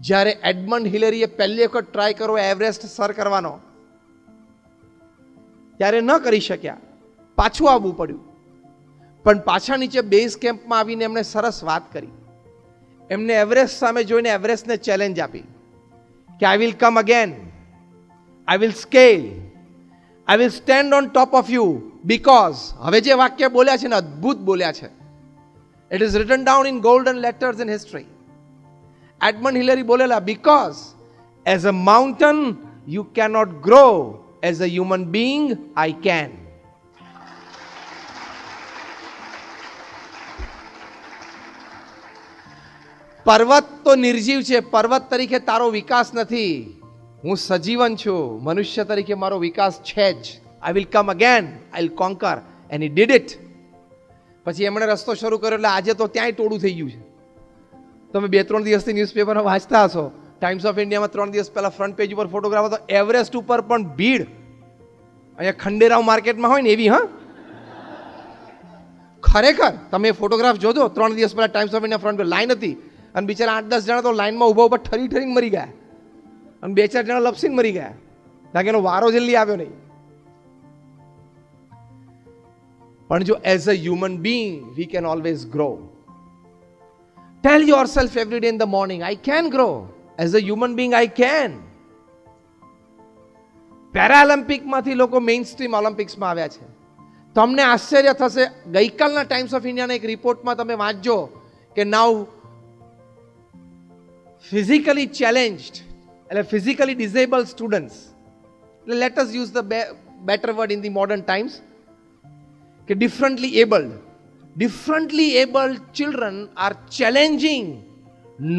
જ્યારે એડમંડ હિલેરીએ પહેલી વખત ટ્રાય કરો એવરેસ્ટ સર કરવાનો, ત્યારે ન કરી શક્યા, પાછું આવવું પડ્યું. પણ પાછા નીચે બેઝ કેમ્પમાં આવીને એમણે સરસ વાત કરી. એમને એવરેસ્ટ સામે જોઈને એવરેસ્ટને ચેલેન્જ આપી કે I will come again, I will scale, I will stand on top of you, because હવે જે વાક્ય બોલ્યા છે ને અદ્ભુત બોલ્યા છે. It is written down in golden letters in history. Edmund Hillary બોલેલા, because as a mountain you cannot grow, as a human being I can. પર્વત તો નિર્જીવ છે, પર્વત તરીકે તારો વિકાસ નથી. હું સજીવન છું, મનુષ્ય તરીકે મારો વિકાસ છે જ. I will come again, I will conquer, and he did it. પછી એમણે રસ્તો શરૂ કર્યો એટલે આજે તો ત્યાંય ટોળું થઈ ગયું છે. તમે 2-3 દિવસથી ન્યૂઝપેપરમાં વાંચતા હશો, ટાઈમ્સ ઓફ ઇન્ડિયામાં 3 દિવસ પહેલા ફ્રન્ટ પેજ ઉપર ફોટોગ્રાફ હતો, એવરેસ્ટ ઉપર પણ ભીડ. અહીંયા ખંડેરાવ માર્કેટમાં હોય ને એવી. હા, ખરેખર તમે ફોટોગ્રાફ જોજો. 3 દિવસ પહેલા ટાઈમ્સ ઓફ ઇન્ડિયા ફ્રન્ટ પર લાઈન હતી અને બિચારા 8-10 જણા તો લાઈનમાં ઊભા ઊભા ઠરીને મરી ગયા, અને 2-4 જણા લપસીને મરી ગયા, કારણ કે એનો વારો જલ્દી આવ્યો નહીં. પણ જો as a human being we can always grow. Tell yourself every day in the morning, I can grow, as a human being I can. પેરાલિમ્પિકમાંથી લોકો મેઇન સ્ટ્રીમ ઓલિમ્પિક્સમાં આવ્યા છે. તમને આશ્ચર્ય થશે, ગઈકાલના ટાઈમ્સ ઓફ ઇન્ડિયાના એક રિપોર્ટમાં તમે વાંચજો કે નાઉ ફિઝિકલી ચેલેન્જ્ડ, એટલે ફિઝિકલી ડિસેબલ્ડ સ્ટુડન્ટ્સ, એટલે let us use the better word in the modern times, કે differently abled children are challenging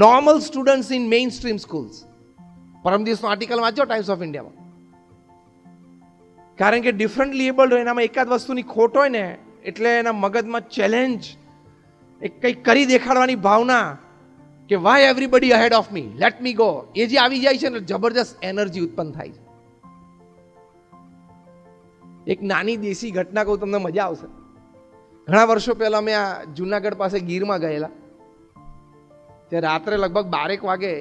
normal students in mainstream schools. પરમ દિવસનો આર્ટિકલ વાંચો ટાઈમ્સ ઓફ ઇન્ડિયામાં. કારણ કે ડિફરન્ટલી એબલ્ડ હોય, એનામાં એકાદ વસ્તુની ખોટ હોય ને એટલે એના મગજમાં ચેલેન્જ, એક કંઈક કરી દેખાડવાની ભાવના, કે why everybody ahead of me, let me go, એ જે આવી જાય છે ને જબરજસ્ત એનર્જી ઉત્પન્ન થાય છે. એક નાની દેશી ઘટના કહું, તમને મજા આવશે. ઘણા વર્ષો પહેલા અમે આ જુનાગઢ પાસે ગીરમાં ગયેલા, તે રાત્રે લગભગ 12 વાગે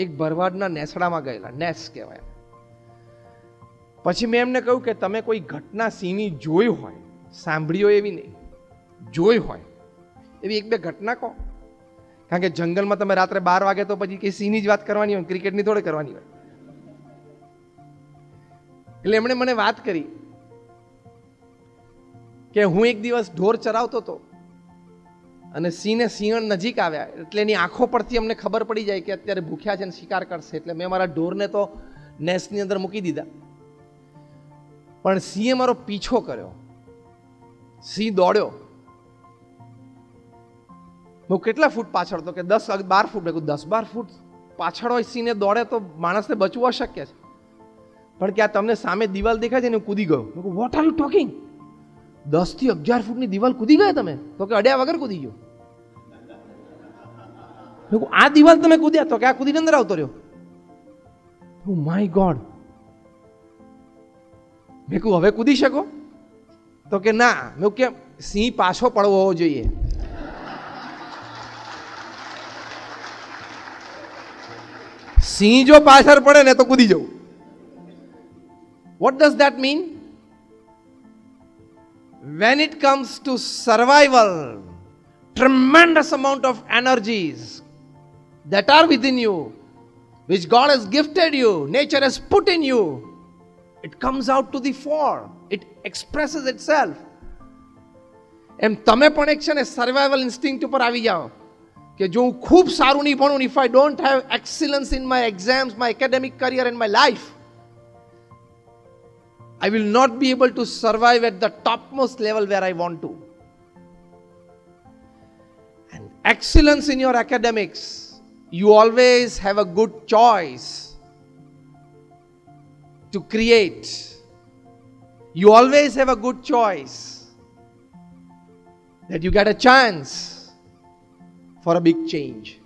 એક ભરવાડના નેસડામાં ગયેલા, નેસ કહેવાય. પછી મેં એમને કહ્યું કે તમે કોઈ ઘટના સિંહની જોઈ હોય, સાંભળી હોય એવી નહીં, જોઈ હોય એવી 1-2 ઘટના કહો. કારણ કે જંગલમાં તમે રાત્રે 12 વાગે તો પછી કે સિંહની જ વાત કરવાની હોય, ક્રિકેટની થોડી કરવાની હોય. એટલે એમણે મને વાત કરી કે હું એક દિવસ ઢોર ચરાવતો હતો અને સિંહને સિંહણ નજીક આવ્યા, એટલે એની આંખો પરથી અમને ખબર પડી જાય કે અત્યારે ભૂખ્યા છે અને શિકાર કરશે. એટલે મેં મારા ઢોરને તો નેસની અંદર મૂકી દીધા, પણ સિંહે મારો પીછો કર્યો. સિંહ દોડ્યો. હું કેટલા ફૂટ પાછળ હતો કે 10-12 ફૂટ. 10-12 ફૂટ પાછળ હોય સિંહને દોડે તો માણસને બચવું અશક્ય છે. પણ કે આ તમને સામે દિવાલ દેખાય છે ને, કૂદી ગયો. મેં કહ્યું વોટ આર યુ ટોકિંગ? 10 થી 11 ફૂટની દિવાલ કૂદી ગયા તમે? તો કે અડ્યા વગર કૂદી ગયો. મેં કહ્યું આ દિવાલ તમે કૂદ્યા? તો કે આ કૂદીને અંદર આવતો રહ્યો. My God. મેં કહ્યું હવે કૂદી શકો? તો કે ના. મેં કે સિંહ પાછો પડવો હોવો જોઈએ. સિંહ જો પાછળ પડે ને તો કૂદી જવું. What does that mean? When it comes to survival, tremendous amount of energies that are within you, which God has gifted you, nature has put in you, it comes out to the fore. It expresses itself. એમ તમે પણ એક છે ને survival instinct ઉપર આવી જાઓ કે જો હું ખૂબ સારું નહીં ભણું, if I don't have excellence in my exams, my academic career and my life, I will not be able to survive at the topmost level where I want to. And excellence in your academics, you always have a good choice to create. You always have a good choice that you get a chance for a big change.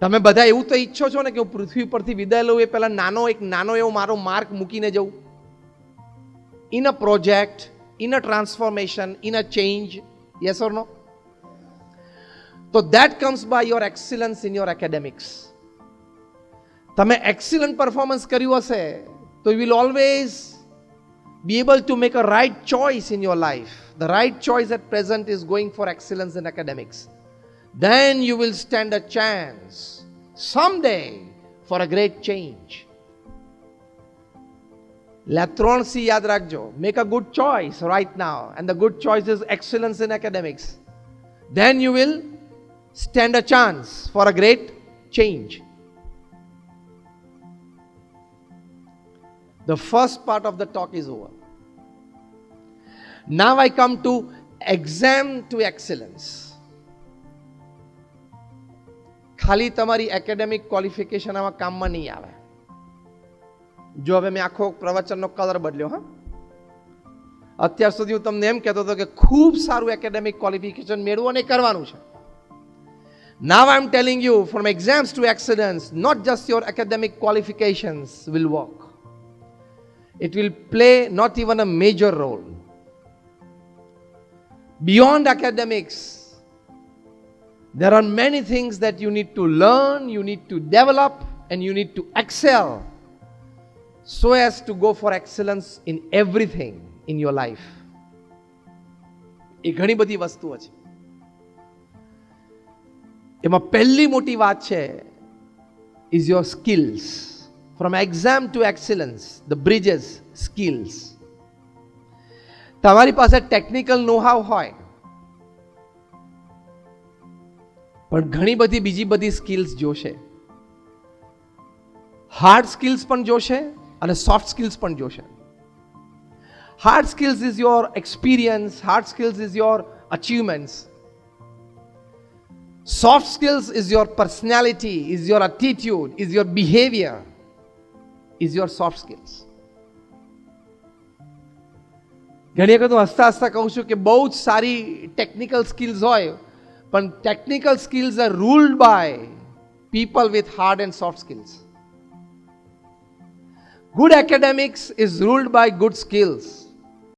તમે બધા એવું તો ઈચ્છો છો ને કે હું પૃથ્વી પરથી વિદાય લઉં એ પહેલા નાનો એવો મારો માર્ક મૂકીને જવું. In a project, in a transformation, in a change. Yes or no? તો that comes by your excellence in your academics. તમે excellent performance કર્યું હશે તો you will always be able to make a right choice in your life. The right choice at present is going for excellence in academics. Then you will stand a chance someday for a great change. La 3C યાદ રાખજો. Make a good choice right now, and the good choice is excellence in academics. Then you will stand a chance for a great change. The first part of the talk is over. Now I come to exam to excellence. ખાલી તમારી academic qualification આમાં કામમાં નહીં આવે. જો હવે મેં આખો પ્રવચનનો કલર બદલ્યો. અત્યાર સુધી હું તમને એમ કહેતો હતો કે ખૂબ સારું એકેડેમિક ક્વોલિફિકેશન મેળવો અને કરવાનું છે. Now I am telling you, from exams to excellence, not just your academic qualifications will work. It will play not even a major role. Beyond academics, there are many things that you need to learn, you need to develop, and you need to excel so as to go for excellence in everything in your life. એ ઘણી બધી વસ્તુઓ છે. એમાં પહેલી મોટી વાત છે is your skills. From exam to excellence, the bridges, skills. તમારી પાસે ટેકનિકલ નો-હાવ હોય, પણ ઘણી બધી બીજી બધી સ્કિલ્સ જોશે. હાર્ડ સ્કિલ્સ પણ જોશે અને સોફ્ટ સ્કિલ્સ પણ જોશે. Hard skills is your experience, hard skills is your achievements. Soft skills is your personality, is your attitude, is your behaviour, is your soft skills. ઘણી વખત હું હસતા હસતા કહું છું કે બહુ જ સારી ટેકનિકલ સ્કિલ્સ હોય, પણ technical skills are ruled by people with hard and soft skills. Good academics is ruled by good skills.